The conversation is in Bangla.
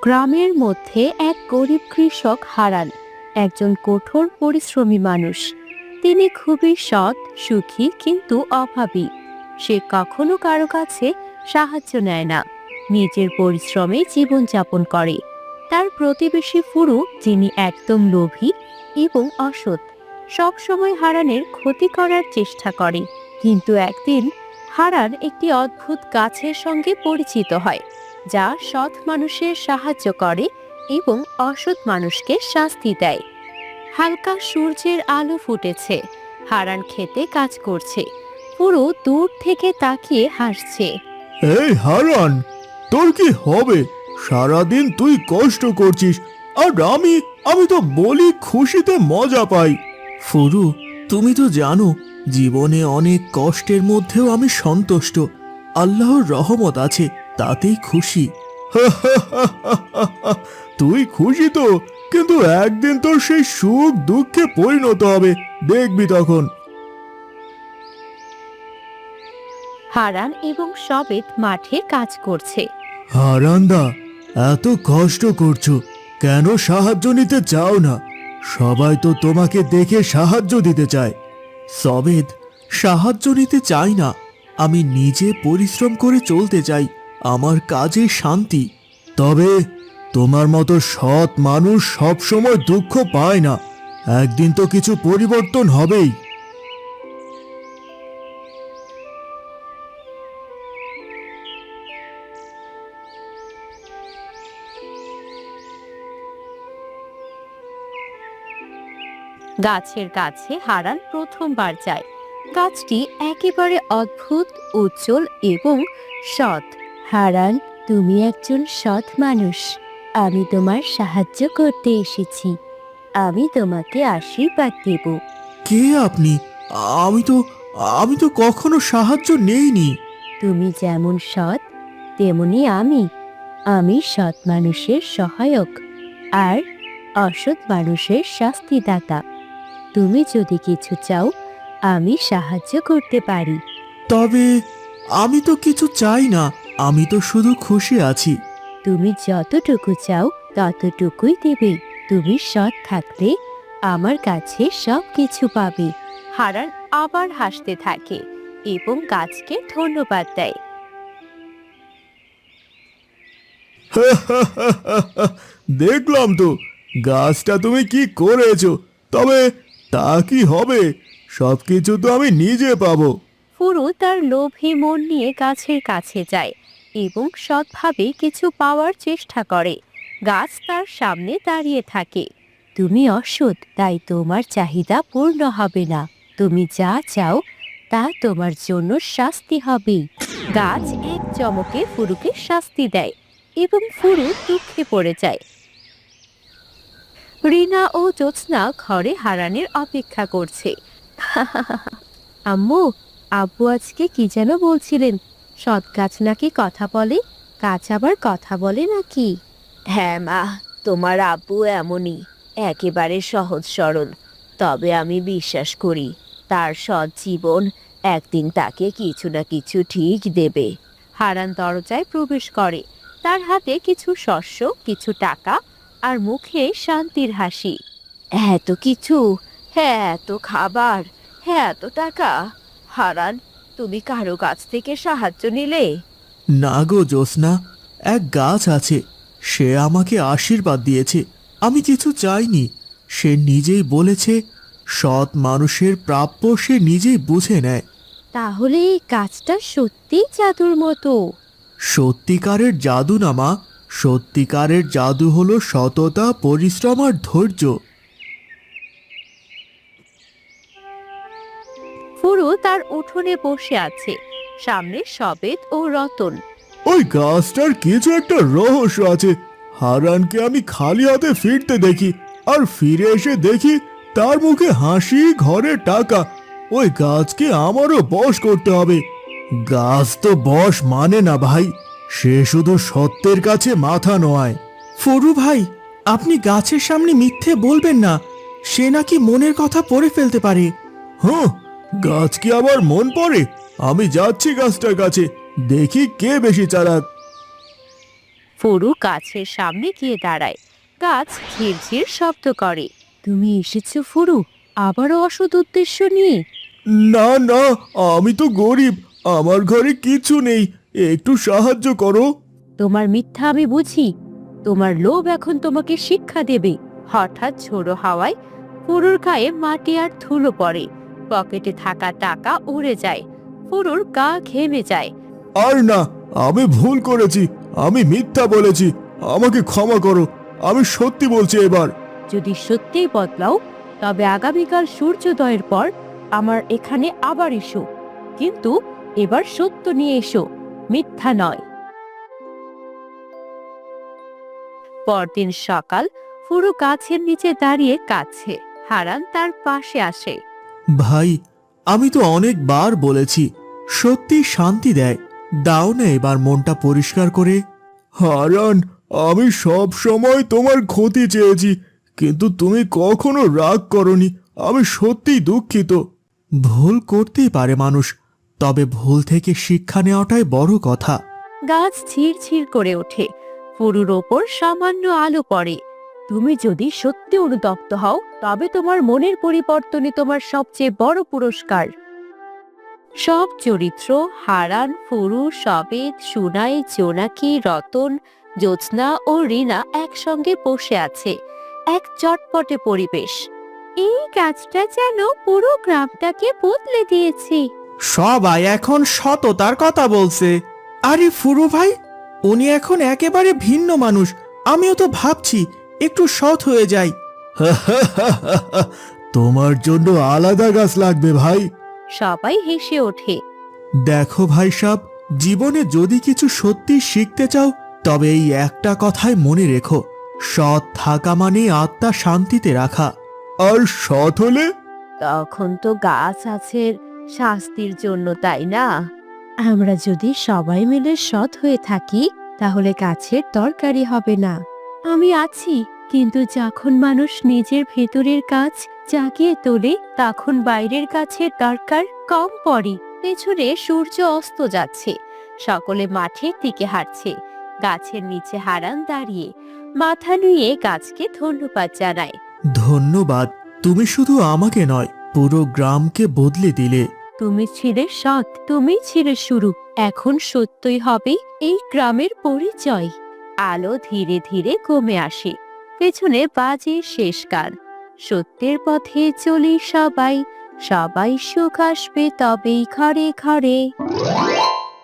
গ্রামের মধ্যে এক গরিব কৃষক হারান একজন কঠোর পরিশ্রমী মানুষ। তিনি খুবই সৎ, সুখী কিন্তু অভাবী। সে কখনো কারো কাছে সাহায্য নেয় না, নিজের পরিশ্রমে জীবনযাপন করে। তার প্রতিবেশী ফুরু, যিনি একদম লোভী এবং অসৎ, সবসময় হারানের ক্ষতি করার চেষ্টা করে। কিন্তু একদিন হারান একটি অদ্ভুত গাছের সঙ্গে পরিচিত হয়, যা সৎ মানুষের সাহায্য করে এবং অসৎ মানুষকে শাস্তি দেয়। হালকা সূর্যের আলো ফুটেছে, হারান খেতে কাজ করছে। পুরো দূর থেকে তাকিয়ে হাসছে। এই হারান, তোর কি হবে? সারাদিন তুই কষ্ট করছিস, আর আমি তো বলি খুশিতে মজা পাই। ফুরু, তুমি তো জানো জীবনে অনেক কষ্টের মধ্যেও আমি সন্তুষ্ট। আল্লাহর রহমত আছে, তাতেই খুশি। তুই খুশি তো, কিন্তু একদিন তোর সেই সুখ দুঃখে পরিণত হবে, দেখবি তখন। হারান এবং সবেত মাঠে কাজ করছে। হারান্দা, এত কষ্ট করছো, কেন সাহায্য নিতে চাও না? সবাই তো তোমাকে দেখে সাহায্য দিতে চায়। সবেদ, সাহায্য নিতে চাই না, আমি নিজে পরিশ্রম করে চলতে চাই, আমার কাজে শান্তি। তবে তোমার মতো সৎ মানুষ সবসময় দুঃখ পায় না, একদিন তো কিছু পরিবর্তন হবেই। গাছের কাছে হারান প্রথমবার যায়। গাছটি একেবারে অদ্ভুত, উজ্জ্বল এবং সৎ। হারান, তুমি একজন সৎ মানুষ। আমি তোমার সাহায্য করতে এসেছি। আমি তোমাকে আশীর্বাদ দেব। কে আপনি? আমি তো আমি তো কখনো সাহায্য নেইনি। তুমি যেমন সৎ, তেমনি আমি। আমি সৎ মানুষের সহায়ক আর অসৎ মানুষের শাস্তিদাতা। তুমি যদি কিছু চাও, আমি সাহায্য করতে পারি। তবে আমি তো কিছু চাই না, আমি তো শুধু খুশি আছি। তুমি যতটুকু চাও ততটুকুই দেবে। তুমি সৎ থাকলে আমার কাছে সব কিছু পাবে। হারান আবার হাসতে থাকে এবং গাছকে ধন্যবাদ দেয়। দেখলাম তো গাছটা তুমি কি করেছো, তবে তা কি হবে? সবকিছু তো আমি নিজে পাবো। ফুরু তার লোভী মন নিয়ে গাছের কাছে যায় এবং সৎভাবে কিছু পাওয়ার চেষ্টা করে। গাছ তার সামনে দাঁড়িয়ে থাকে। তুমি অসৎ, তাই তোমার চাহিদা পূর্ণ হবে না। তুমি যা চাও তা তোমার জন্য শাস্তি হবে। গাছ এক চমকে ফুরুকে শাস্তি দেয় এবং ফুরু দুঃখে পড়ে যায়। রিনা ও জ্যোৎস্না ঘরে হারানের অপেক্ষা করছে। আম্মু, আব্বু আজকে কি যেন বলছিলেন, সৎ গাছ নাকি কথা বলে? গাছ আবার কথা বলে নাকি? হ্যাঁ মা, তোমার আব্বু এমনই, একেবারে সহজ সরল। তবে আমি বিশ্বাস করি তার সৎ জীবন একদিন তাকে কিছু না কিছু ঠিক দেবে। হারান দরজায় প্রবেশ করে। তার হাতে কিছু শস্য, কিছু টাকা আর মুখে শান্তির হাসি। এত কিছু, হ্যাঁ এত খাবার, হ্যাঁ এত টাকা। হারান, তুমি কারো কাছ থেকে সাহায্য নিলে? না গো জ্যোৎস্না, এক গাছ আছে, সে আমাকে আশীর্বাদ দিয়েছে। আমি কিছু চাইনি। সে নিজেই বলেছে সৎ মানুষের প্রাপ্য সে নিজেই বুঝে নেয়। তাহলে এই গাছটা সত্যি জাদুর মতো। সত্যিকারের জাদু না মা, সত্যিকারের জাদু হলো সততা, পরিশ্রম আর ধৈর্য। ফুরু তার উঠোনে বসে আছে, সামনে সবেত ও রতন। ওই গাছটার কিছু একটা রহস্য আছে। হারানকে আমি খালি হাতে ফিরতে দেখি, আর ফিরে এসে দেখি তার মুখে হাসি, ঘরে টাকা। ওই গাছকে আমারও বশ করতে হবে। গাছ তো বশ মানে না ভাই, সে শুধু সত্যের কাছে মাথা নোয়ায়। ফরু ভাই, আপনি গাছের সামনে মিথ্যে বলবেন না, সে নাকি মনের কথা পড়ে ফেলতে পারে। হুঁ, গাছ কি আবার মন পড়ে? আমি যাচ্ছি গাছটার কাছে, দেখি কে বেশি চালাক। ফুরু গাছের সামনে গিয়ে দাঁড়ায়। গাছ ঝিরঝির শব্দ করে। তুমি এসেছো ফুরু, আবারও অসৎ উদ্দেশ্য নিয়ে? না না, আমি তো গরিব, আমার ঘরে কিছু নেই, একটু সাহায্য করো। তোমার মিথ্যা আমি বুঝি। তোমার লোভ এখন তোমাকে শিক্ষা দেবে। হঠাৎ ঝোড়ো হাওয়ায় ফুরুর গায়ে মাটি আর ধুলো পড়ে। পকেটে থাকা টাকা উড়ে যায়। ফুরুর গা ঘেমে যায়। আর না, আমি ভুল করেছি, আমি মিথ্যা বলেছি, আমাকে ক্ষমা করো, আমি সত্যি বলছি এবার। যদি সত্যিই বদলাও, তবে আগামীকাল সূর্যোদয়ের পর আমার এখানে আবার এসো। কিন্তু এবার সত্য নিয়ে এসো, মিথ্যা নয়। পরদিন সকাল, ফুরু গাছের নিচে দাঁড়িয়ে কাঁদছে। হারান তার পাশে আসে। ভাই, আমি তো অনেকবার বলেছি, সত্যি শান্তি দেয়, দাও না এবার মনটা পরিষ্কার করে। হারান, আমি সব সময় তোমার ক্ষতি চেয়েছি, কিন্তু তুমি কখনো রাগ করনি, আমি সত্যিই দুঃখিত। ভুল করতেই পারে মানুষ, তবে ভুল থেকে শিক্ষা নেওয়াটাই বড় কথা। গাছ ঝিরঝির করে ওঠে। ফুরুর ওপর সামান্য আলো পড়ে। তুমি যদি সত্যি অনুতপ্ত হও, তবে তোমার মনের পরিবর্তনই তোমার সবচেয়ে বড় পুরস্কার। সব চরিত্র, হারান, ফুরু, সবেদ, সুনাই, জোনাকি, রতন, জ্যোৎস্না ও রিনা একসঙ্গে বসে আছে। এক চটপটে পরিবেশ। এই গাছটা যেন পুরো গ্রামটাকে বদলে দিয়েছে। সবাই এখন সততার কথা বলছে। আরে ফুরু ভাই, উনি এখন একেবারে ভিন্ন মানুষ। আমিও তো ভাবছি একটু সৎ হয়ে যাই। তোমার জন্য আলাদা গাছ লাগবে ভাই। সবাই হেসে ওঠে। দেখো ভাই সাব, জীবনে যদি কিছু সত্যি শিখতে চাও, তবে এই একটা কথাই মনে রেখো, সৎ থাকা মানে আত্মা শান্তিতে রাখা। আর সৎ হলে? তখন তো গাছ আছে শাস্তির জন্য, তাই না? আমরা যদি সবাই মিলে সৎ হয়ে থাকি, তাহলে গাছের দরকারই হবে না। আমি আছি, কিন্তু যখন মানুষ নিজের ভেতরের কাজ জাগিয়ে তোলে, তখন বাইরের কাছের দরকার কম পড়ে। পেছনে সূর্য অস্ত যাচ্ছে। সকলে মাঠের দিকে হাঁটছে। গাছের নিচে হারান দাঁড়িয়ে মাথা নুয়ে গাছকে ধন্যবাদ জানায়। ধন্যবাদ, তুমি শুধু আমাকে নয়, পুরো গ্রামকে বদলে দিলে। তুমি ছিলে সৎ, তুমি ছিলে শুরু। এখন সত্যই হবে এই গ্রামের পরিচয়। আলো ধীরে ধীরে কমে আসে। পেছনে বাজে শেষ গান। সত্যের পথে চলি সবাই, সবাই সুখ আসবে তবেই ঘরে ঘরে।